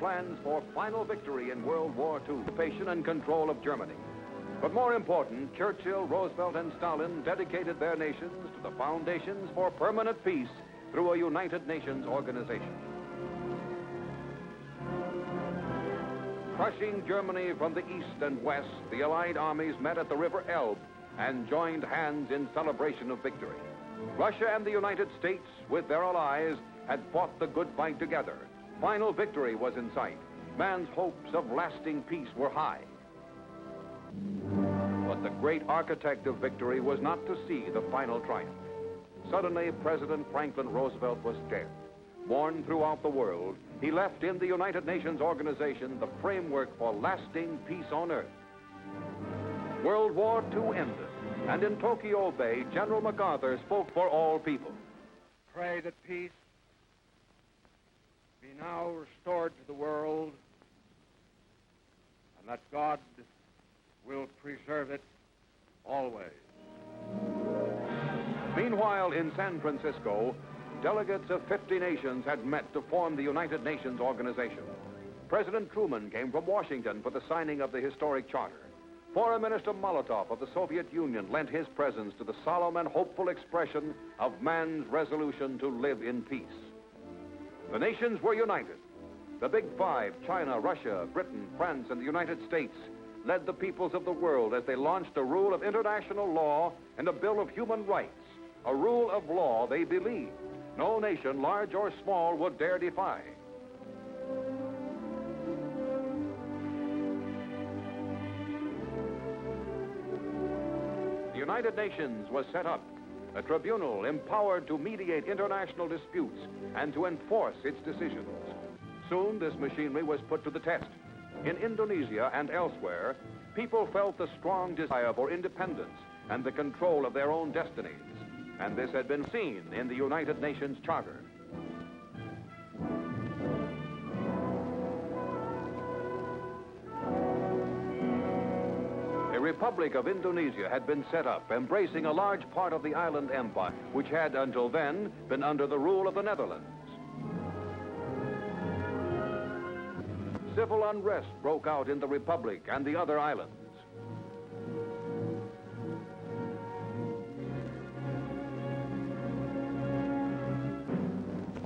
plans for final victory in World War II, occupation and control of Germany. But more important, Churchill, Roosevelt, and Stalin dedicated their nations to the foundations for permanent peace through a United Nations organization. Crushing Germany from the east and west, the Allied armies met at the River Elbe and joined hands in celebration of victory. Russia and the United States, with their allies, had fought the good fight together. Final victory was in sight. Man's hopes of lasting peace were high. But the great architect of victory was not to see the final triumph. Suddenly, President Franklin Roosevelt was dead. Mourned throughout the world, he left in the United Nations organization the framework for lasting peace on earth. World War II ended, and in Tokyo Bay, General MacArthur spoke for all people. Pray that peace be now restored to the world, and that God will preserve it always. Meanwhile, in San Francisco, delegates of 50 nations had met to form the United Nations organization. President Truman came from Washington for the signing of the historic charter. Foreign Minister Molotov of the Soviet Union lent his presence to the solemn and hopeful expression of man's resolution to live in peace. The nations were united. The Big Five, China, Russia, Britain, France, and the United States, led the peoples of the world as they launched a rule of international law and a Bill of Human Rights, a rule of law they believed no nation, large or small, would dare defy. The United Nations was set up, a tribunal empowered to mediate international disputes and to enforce its decisions. Soon, this machinery was put to the test. In Indonesia and elsewhere, people felt the strong desire for independence and the control of their own destinies, and this had been seen in the United Nations Charter. A Republic of Indonesia had been set up, embracing a large part of the island empire, which had until then been under the rule of the Netherlands. Civil unrest broke out in the Republic and the other islands.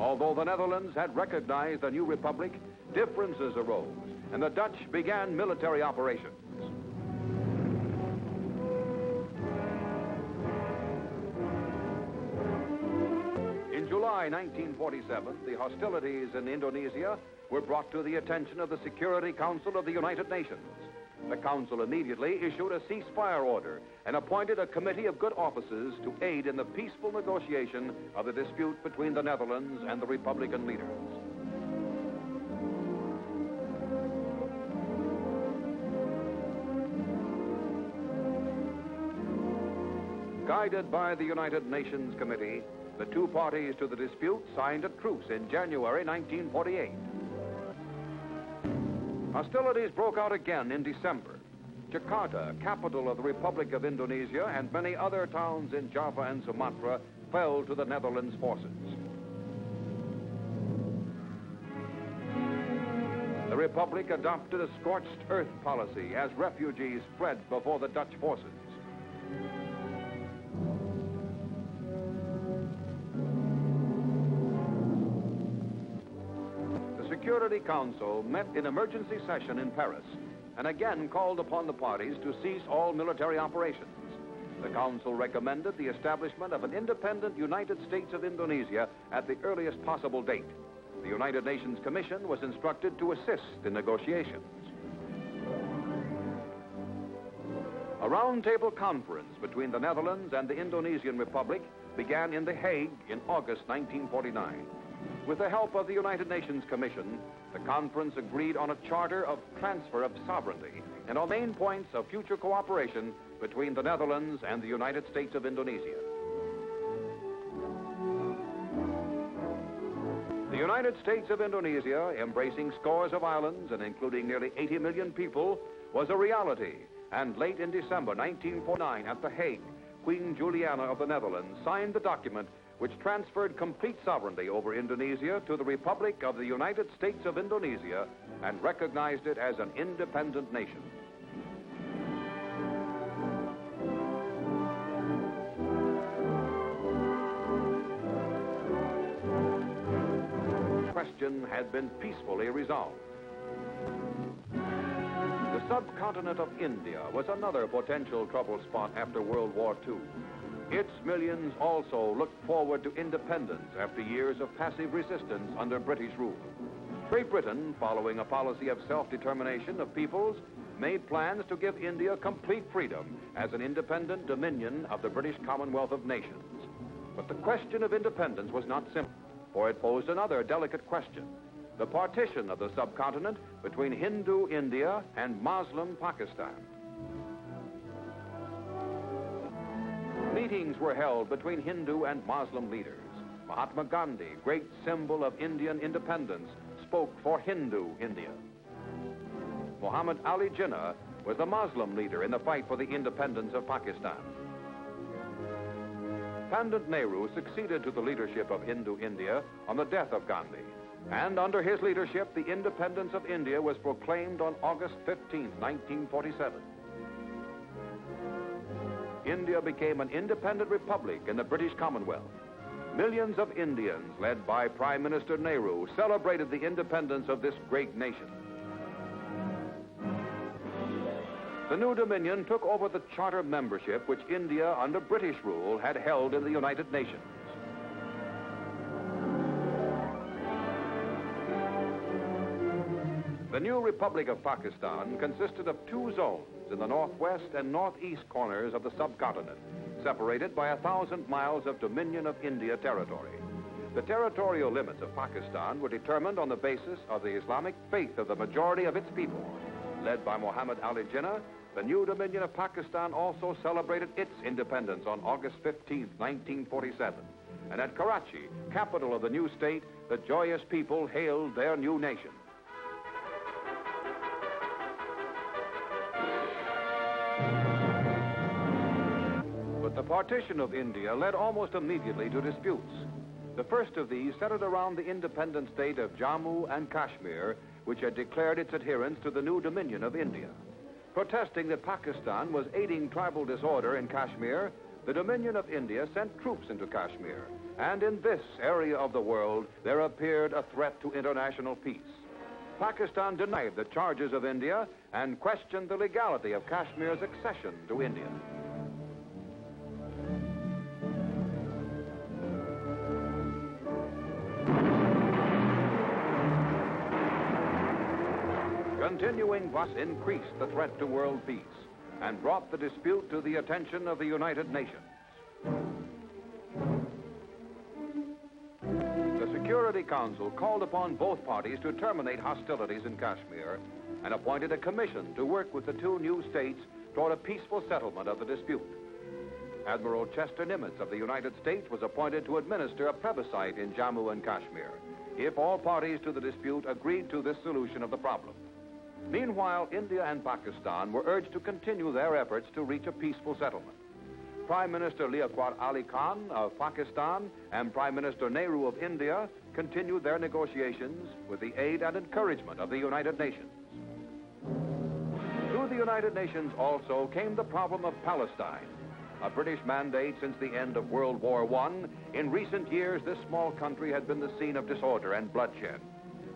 Although the Netherlands had recognized the new republic, differences arose, and the Dutch began military operations. In July 1947, the hostilities in Indonesia were brought to the attention of the Security Council of the United Nations. The Council immediately issued a ceasefire order and appointed a committee of good officers to aid in the peaceful negotiation of the dispute between the Netherlands and the Republican leaders. Guided by the United Nations Committee, the two parties to the dispute signed a truce in January 1948. Hostilities broke out again in December. Jakarta, capital of the Republic of Indonesia, and many other towns in Java and Sumatra fell to the Netherlands forces. The Republic adopted a scorched earth policy as refugees fled before the Dutch forces. The Security Council met in emergency session in Paris and again called upon the parties to cease all military operations. The Council recommended the establishment of an independent United States of Indonesia at the earliest possible date. The United Nations Commission was instructed to assist in negotiations. A roundtable conference between the Netherlands and the Indonesian Republic began in The Hague in August 1949. With the help of the United Nations Commission, the conference agreed on a charter of transfer of sovereignty and on main points of future cooperation between the Netherlands and the United States of Indonesia. The United States of Indonesia, embracing scores of islands and including nearly 80 million people, was a reality, and late in December 1949 at The Hague, Queen Juliana of the Netherlands signed the document which transferred complete sovereignty over Indonesia to the Republic of the United States of Indonesia and recognized it as an independent nation. The question had been peacefully resolved. The subcontinent of India was another potential trouble spot after World War II. Its millions also looked forward to independence after years of passive resistance under British rule. Great Britain, following a policy of self-determination of peoples, made plans to give India complete freedom as an independent dominion of the British Commonwealth of Nations. But the question of independence was not simple, for it posed another delicate question: the partition of the subcontinent between Hindu India and Muslim Pakistan. Meetings were held between Hindu and Muslim leaders. Mahatma Gandhi, great symbol of Indian independence, spoke for Hindu India. Muhammad Ali Jinnah was the Muslim leader in the fight for the independence of Pakistan. Pandit Nehru succeeded to the leadership of Hindu India on the death of Gandhi, and under his leadership, the independence of India was proclaimed on August 15, 1947. India became an independent republic in the British Commonwealth. Millions of Indians, led by Prime Minister Nehru, celebrated the independence of this great nation. The new Dominion took over the charter membership which India, under British rule, had held in the United Nations. The new Republic of Pakistan consisted of two zones in the northwest and northeast corners of the subcontinent, separated by 1,000 miles of Dominion of India territory. The territorial limits of Pakistan were determined on the basis of the Islamic faith of the majority of its people. Led by Muhammad Ali Jinnah, the new Dominion of Pakistan also celebrated its independence on August 15, 1947. And at Karachi, capital of the new state, the joyous people hailed their new nation. But the partition of India led almost immediately to disputes. The first of these centered around the independent state of Jammu and Kashmir, which had declared its adherence to the new Dominion of India. Protesting that Pakistan was aiding tribal disorder in Kashmir, the Dominion of India sent troops into Kashmir, and in this area of the world there appeared a threat to international peace. Pakistan denied the charges of India and questioned the legality of Kashmir's accession to India. Continuing thus increased the threat to world peace and brought the dispute to the attention of the United Nations. The Security Council called upon both parties to terminate hostilities in Kashmir and appointed a commission to work with the two new states toward a peaceful settlement of the dispute. Admiral Chester Nimitz of the United States was appointed to administer a plebiscite in Jammu and Kashmir if all parties to the dispute agreed to this solution of the problem. Meanwhile, India and Pakistan were urged to continue their efforts to reach a peaceful settlement. Prime Minister Liaquat Ali Khan of Pakistan and Prime Minister Nehru of India continued their negotiations with the aid and encouragement of the United Nations. To the United Nations also came the problem of Palestine. A British mandate since the end of World War I, in recent years this small country had been the scene of disorder and bloodshed.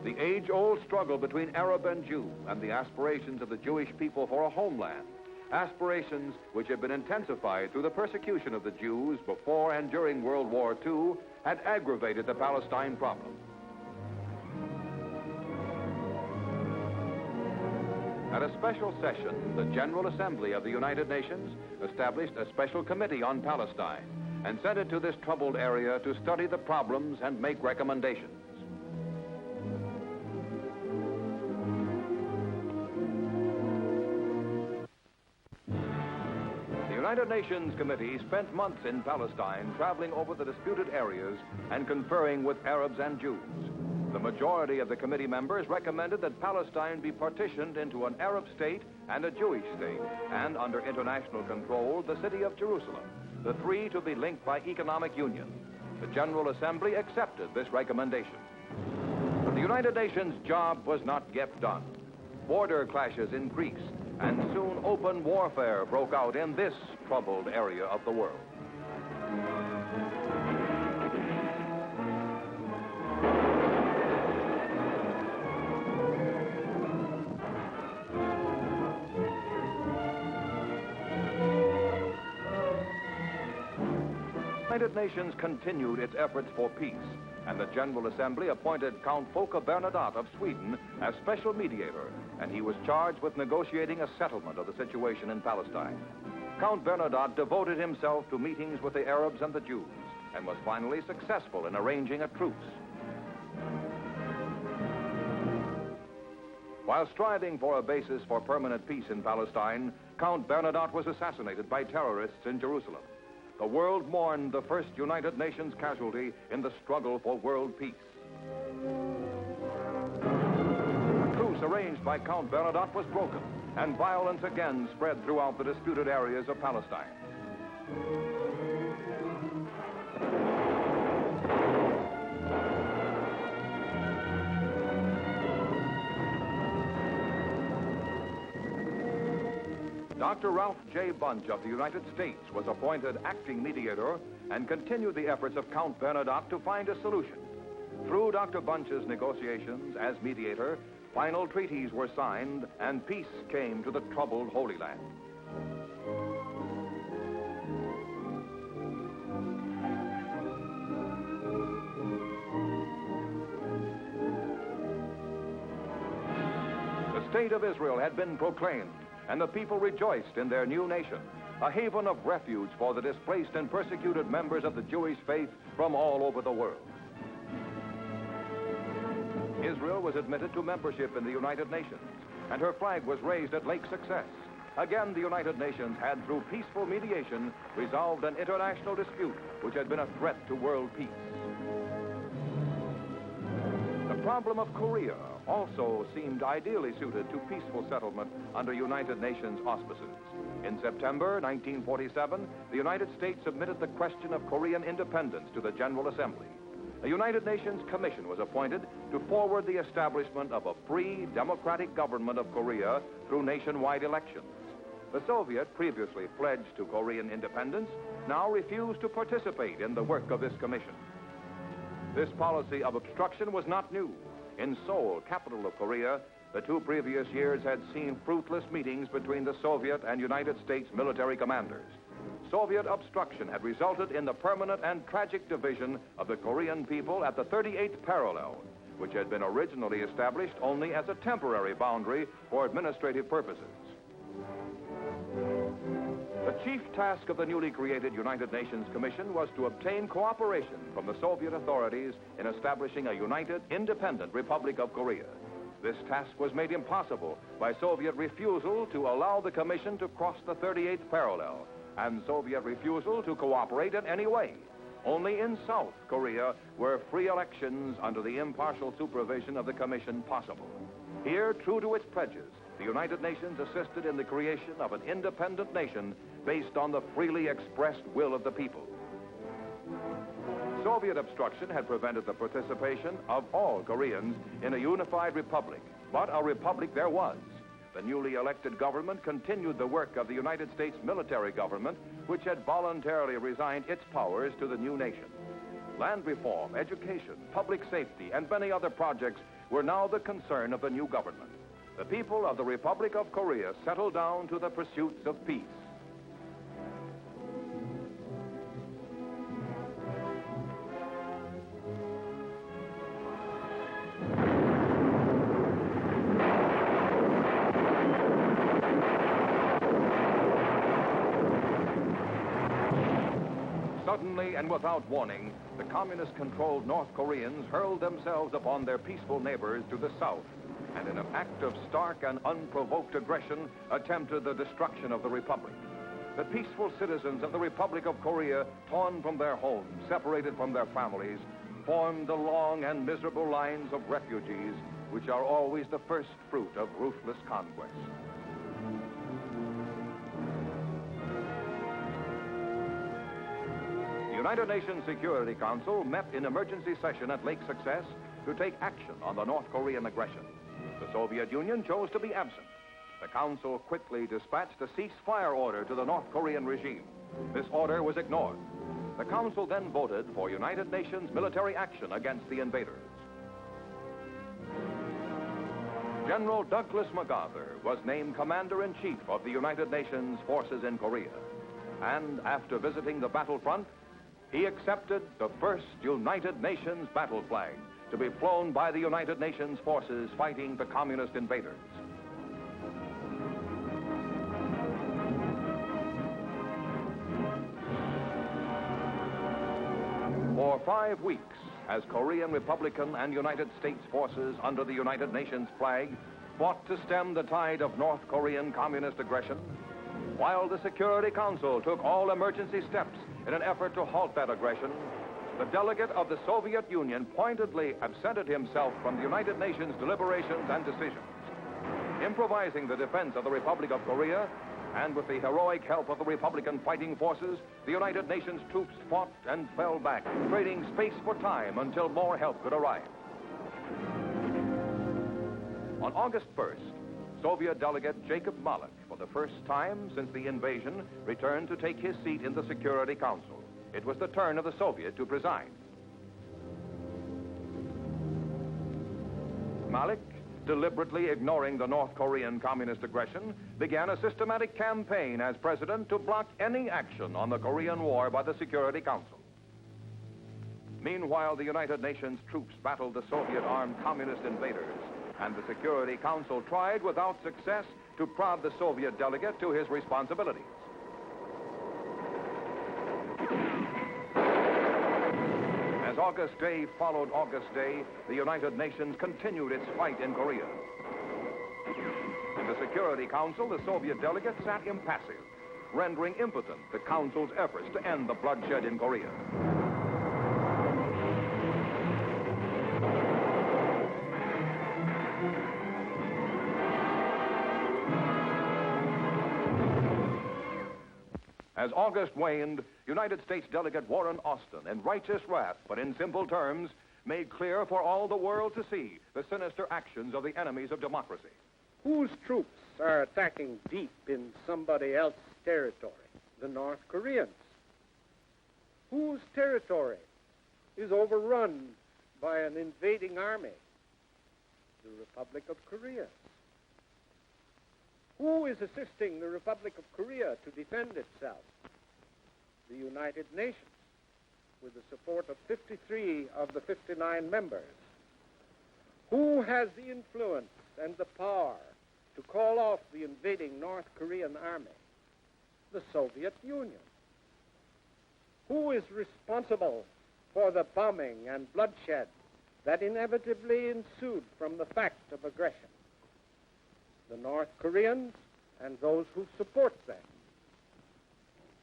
The age-old struggle between Arab and Jew and the aspirations of the Jewish people for a homeland, aspirations which had been intensified through the persecution of the Jews before and during World War II, had aggravated the Palestine problem. At a special session, the General Assembly of the United Nations established a special committee on Palestine and sent it to this troubled area to study the problems and make recommendations. The United Nations Committee spent months in Palestine traveling over the disputed areas and conferring with Arabs and Jews. The majority of the committee members recommended that Palestine be partitioned into an Arab state and a Jewish state, and under international control, the city of Jerusalem, the three to be linked by economic union. The General Assembly accepted this recommendation. But the United Nations job was not yet done. Border clashes increased, and soon open warfare broke out in this troubled area of the world. The United Nations continued its efforts for peace, and the General Assembly appointed Count Folke Bernadotte of Sweden as special mediator, and he was charged with negotiating a settlement of the situation in Palestine. Count Bernadotte devoted himself to meetings with the Arabs and the Jews, and was finally successful in arranging a truce. While striving for a basis for permanent peace in Palestine, Count Bernadotte was assassinated by terrorists in Jerusalem. The world mourned the first United Nations casualty in the struggle for world peace. The truce arranged by Count Bernadotte was broken, and violence again spread throughout the disputed areas of Palestine. Dr. Ralph J. Bunch of the United States was appointed acting mediator and continued the efforts of Count Bernadotte to find a solution. Through Dr. Bunch's negotiations as mediator, final treaties were signed and peace came to the troubled Holy Land. The State of Israel had been proclaimed, and the people rejoiced in their new nation, a haven of refuge for the displaced and persecuted members of the Jewish faith from all over the world. Israel was admitted to membership in the United Nations, and her flag was raised at Lake Success. Again, the United Nations had, through peaceful mediation, resolved an international dispute which had been a threat to world peace. The problem of Korea also seemed ideally suited to peaceful settlement under United Nations auspices. In September 1947, the United States submitted the question of Korean independence to the General Assembly. A United Nations commission was appointed to forward the establishment of a free, democratic government of Korea through nationwide elections. The Soviet, previously pledged to Korean independence, now refused to participate in the work of this commission. This policy of obstruction was not new. In Seoul, capital of Korea, the 2 previous years had seen fruitless meetings between the Soviet and United States military commanders. Soviet obstruction had resulted in the permanent and tragic division of the Korean people at the 38th parallel, which had been originally established only as a temporary boundary for administrative purposes. The chief task of the newly created United Nations Commission was to obtain cooperation from the Soviet authorities in establishing a united, independent Republic of Korea. This task was made impossible by Soviet refusal to allow the Commission to cross the 38th parallel, and Soviet refusal to cooperate in any way. Only in South Korea were free elections under the impartial supervision of the Commission possible. Here, true to its pledges, the United Nations assisted in the creation of an independent nation based on the freely expressed will of the people. Soviet obstruction had prevented the participation of all Koreans in a unified republic, but a republic there was. The newly elected government continued the work of the United States military government, which had voluntarily resigned its powers to the new nation. Land reform, education, public safety, and many other projects were now the concern of the new government. The people of the Republic of Korea settled down to the pursuits of peace. Suddenly and without warning, the communist-controlled North Koreans hurled themselves upon their peaceful neighbors to the south, and in an act of stark and unprovoked aggression, attempted the destruction of the Republic. The peaceful citizens of the Republic of Korea, torn from their homes, separated from their families, formed the long and miserable lines of refugees, which are always the first fruit of ruthless conquest. The United Nations Security Council met in emergency session at Lake Success to take action on the North Korean aggression. The Soviet Union chose to be absent. The Council quickly dispatched a ceasefire order to the North Korean regime. This order was ignored. The Council then voted for United Nations military action against the invaders. General Douglas MacArthur was named Commander-in-Chief of the United Nations forces in Korea. And after visiting the battlefront, he accepted the first United Nations battle flag to be flown by the United Nations forces fighting the communist invaders. For 5 weeks, as Korean Republican and United States forces under the United Nations flag fought to stem the tide of North Korean communist aggression, while the Security Council took all emergency steps in an effort to halt that aggression, the delegate of the Soviet Union pointedly absented himself from the United Nations deliberations and decisions. Improvising the defense of the Republic of Korea, and with the heroic help of the Republican fighting forces, the United Nations troops fought and fell back, trading space for time until more help could arrive. On August 1st, Soviet delegate Jacob Malik, for the first time since the invasion, returned to take his seat in the Security Council. It was the turn of the Soviet to preside. Malik, deliberately ignoring the North Korean communist aggression, began a systematic campaign as president to block any action on the Korean War by the Security Council. Meanwhile, the United Nations troops battled the Soviet-armed communist invaders, and the Security Council tried without success to prod the Soviet delegate to his responsibilities. As August Day followed August Day, the United Nations continued its fight in Korea. In the Security Council, the Soviet delegate sat impassive, rendering impotent the Council's efforts to end the bloodshed in Korea. As August waned, United States Delegate Warren Austin, in righteous wrath, but in simple terms, made clear for all the world to see the sinister actions of the enemies of democracy. Whose troops are attacking deep in somebody else's territory? The North Koreans. Whose territory is overrun by an invading army? The Republic of Korea. Who is assisting the Republic of Korea to defend itself? The United Nations, with the support of 53 of the 59 members. Who has the influence and the power to call off the invading North Korean army? The Soviet Union. Who is responsible for the bombing and bloodshed that inevitably ensued from the fact of aggression? The North Koreans and those who support them.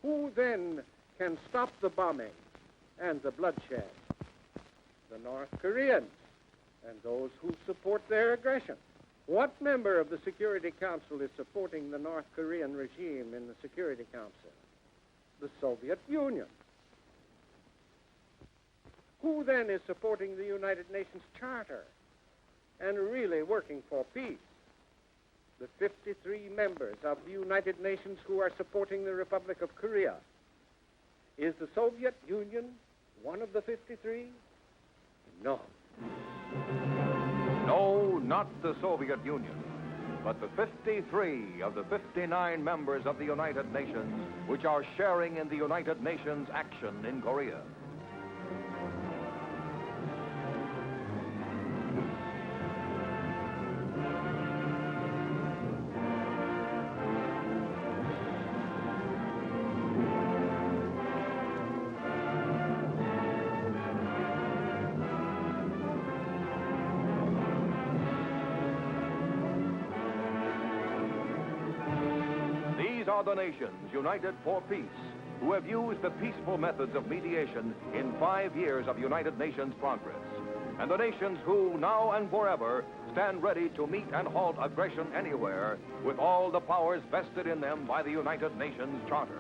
Who then can stop the bombing and the bloodshed? The North Koreans and those who support their aggression. What member of the Security Council is supporting the North Korean regime in the Security Council? The Soviet Union. Who then is supporting the United Nations Charter and really working for peace? The 53 members of the United Nations who are supporting the Republic of Korea. Is the Soviet Union one of the 53? No. No, not the Soviet Union, but the 53 of the 59 members of the United Nations which are sharing in the United Nations action in Korea. Are the nations united for peace, who have used the peaceful methods of mediation in 5 years of United Nations progress, and the nations who, now and forever, stand ready to meet and halt aggression anywhere with all the powers vested in them by the United Nations Charter.